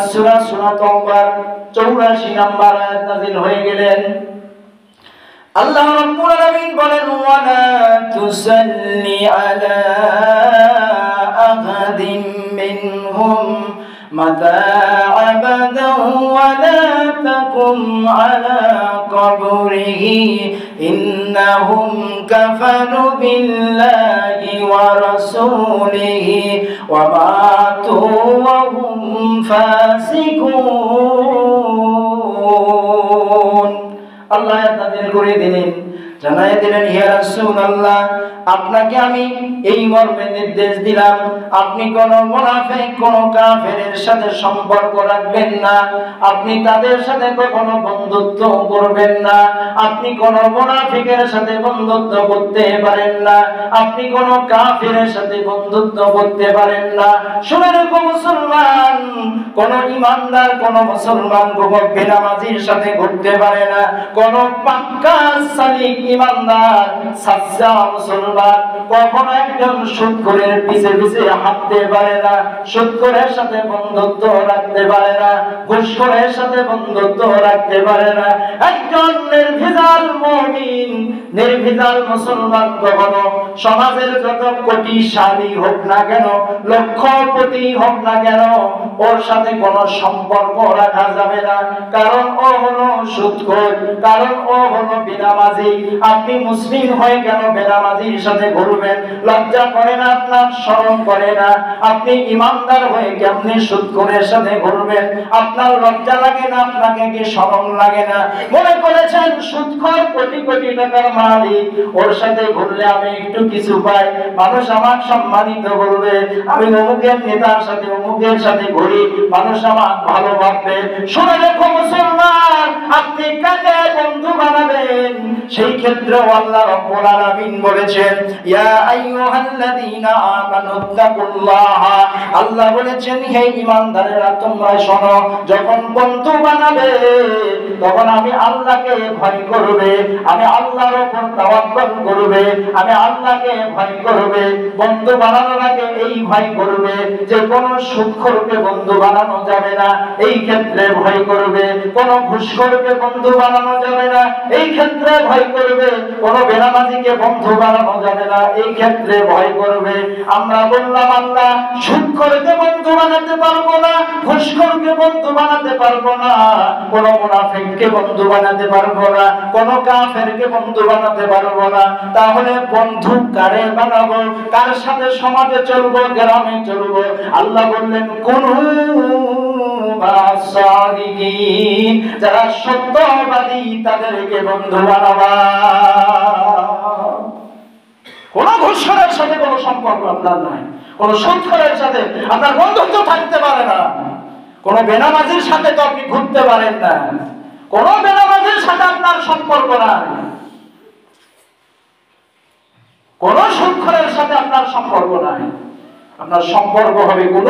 সূরা তাওবার 84 নম্বর আয়াত নাযিল হয়ে গেলেন। আল্লাহ রাব্বুল আলামিন বলেন, ওয়ালা তুসাল্লি আলা আহাদিন মিনহুম মাতা আবাদান ওয়ালা তাকুম আলা কবরিহি ইন্নাহুম কাফারু বিল্লাহি ওয়া রাসূলিহি ওয়া মাতু ওয়া হুম ফাসিকুন। আল্লাহ নাযিল করে দিলেন, জানায় দিলেন, হে রাসূলুল্লাহ, আপনাকে আমি এই মর্মে নির্দেশ দিলাম, আপনি কোন মুনাফিক কোন কাফেরের সাথে সম্পর্ক রাখবেন না, আপনি তাদের সাথে কখনো বন্ধুত্ব করবেন না, আপনি কোন মুনাফিকের সাথে বন্ধুত্ব করতে পারেন না, আপনি কোন কাফেরের সাথে বন্ধুত্ব করতে পারেন না। শুনে রাখো মুসলমান, কোন ইমানদার কোন মুসলমান কোন বেনামাজির সাথে ঘুরতে পারে না, কোন পাক্কা সালিক ইমানদার সাচ্চা মুসলমান কখনো একজন সুদখোরের পিছে পিছে হাঁটতে পারে না, সুদখোরের সাথে বন্ধুত্ব রাখতে পারে না, ঘুষখোরের সাথে বন্ধুত্ব রাখতে পারে না। একজন নির্ভেজাল মুমিন, নির্ভেজাল মুসলমান কখনো সমাজের যত কোটিশালী হোক না কেন, লক্ষপতি হোক না কেন, ওর সাথে কোনো সম্পর্ক রাখা যাবে না, কারণ ও হলো সুদখোর, কারণ ও হলো বেনামাজি। আপনি মুসলিম হয়ে কেন বেনামাজির সাথে ঘুরবেন? লজ্জা করে না আপনার? শরম করে না? আপনি ইমানদার হয়ে কেমনে সুদখোরের সাথে ঘুরবেন? আপনার লজ্জা লাগে না? আপনাকে কি শরম লাগে না? মনে করেছেন সুদখোর কোটি কোটি টাকার মালিক, ওর সাথে ঘুরলে আমি একটু কিছু পাই, মানুষ আমার সম্মানিত বলবে, আমি অমুকের নেতার সাথে অমুকের সাথে ঘুরি, মানুষ আমার ভালো ভাববে। শুনে রেখো মুসলমান, আপনি কাকে বন্ধু বানাবেন সেই ক্ষেত্রে আল্লাহ রাব্বুল আলামিন বলেছেন, ইয়া আইয়ুহাল্লাযীনা আমানুত্তাকুল্লাহ, আল্লাহ বলেছেন, হে ঈমানদারেরা তোমরা শোনো, যখন বন্ধু বানাবে তখন আমি আল্লাহকে ভয় করবে, আমি আল্লাহর উপর তাওয়াক্কুল করবে, আমি আল্লাহকে ভয় করবে। বন্ধু বানানোর আগে এই ভয় করবে যে কোন সুদখোরকে বন্ধু বানানো যাবে না, এই ক্ষেত্রে ভয় করবে। কোন ঘুষখোরকে বন্ধু বানানো যাবে না, এই ক্ষেত্রে ভয় করবে। কোন বেনামাজিকে বন্ধু বানানো যাবে না, এই ক্ষেত্রে ভয় করবে। আমরা বললাম আল্লাহ সুদখোরকে বন্ধু বানাতে পারবো না, ঘুষখোরকে বন্ধু বানাতে পারবো না, কোন মুনাফিককে বন্ধু বানাতে পারবো না, কোন কাফেরকে বন্ধু বানাতে পারবো না। তাহলে বন্ধু কারে বানাবো? কার সাথে সমাজে চলবো, গ্রামে চলবো? আল্লাহ বললেন, কোন যারা সত্যবাদী তাদেরকে বন্ধু বানাবা। কোন ঘুষখোরের সাথে কোন সম্পর্ক আপনার নাই, কোন সুদখোরের সাথে আপনার বন্ধুত্ব থাকতে পারে না, কোন বেনামাজির সাথে তো আপনি ঘুরতে পারেন না, কোন বেনামাজির সাথে আপনার সম্পর্ক নাই, কোন সুদখোরের সাথে আপনার সম্পর্ক নাই। আপনার সম্পর্ক হবে কোন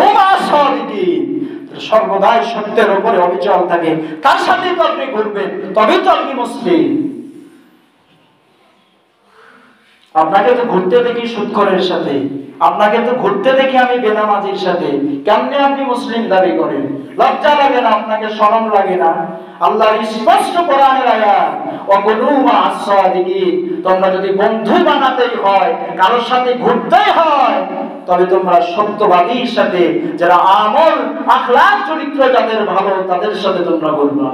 সর্বদাই সত্যের উপরে অবিচল থাকে, তার সাথে তো আপনি ঘুরবেন, তবেই তো আপনি মুসলিম। আপনাকে তো ঘুরতে দেখি সুদখোরের সাথে, আপনাকে তো ঘুরতে দেখি আমি বেনামাজির সাথে, কেমনে আপনি মুসলিম দাবি করেন? লজ্জা লাগে না? আপনাকে শরম লাগে না? আল্লাহর স্পষ্ট কোরআনের আয়াত, ওয়াকুনু মা'আস সাদিকিন, তোমরা যদি বন্ধু বানাতেই হয়, কারোর সাথে ঘুরতেই হয়, তবে তোমরা সত্যবাদীর সাথে, যারা আমল আখলাক চরিত্র যাদের ভালো, তাদের সাথে তোমরা ঘুরবা।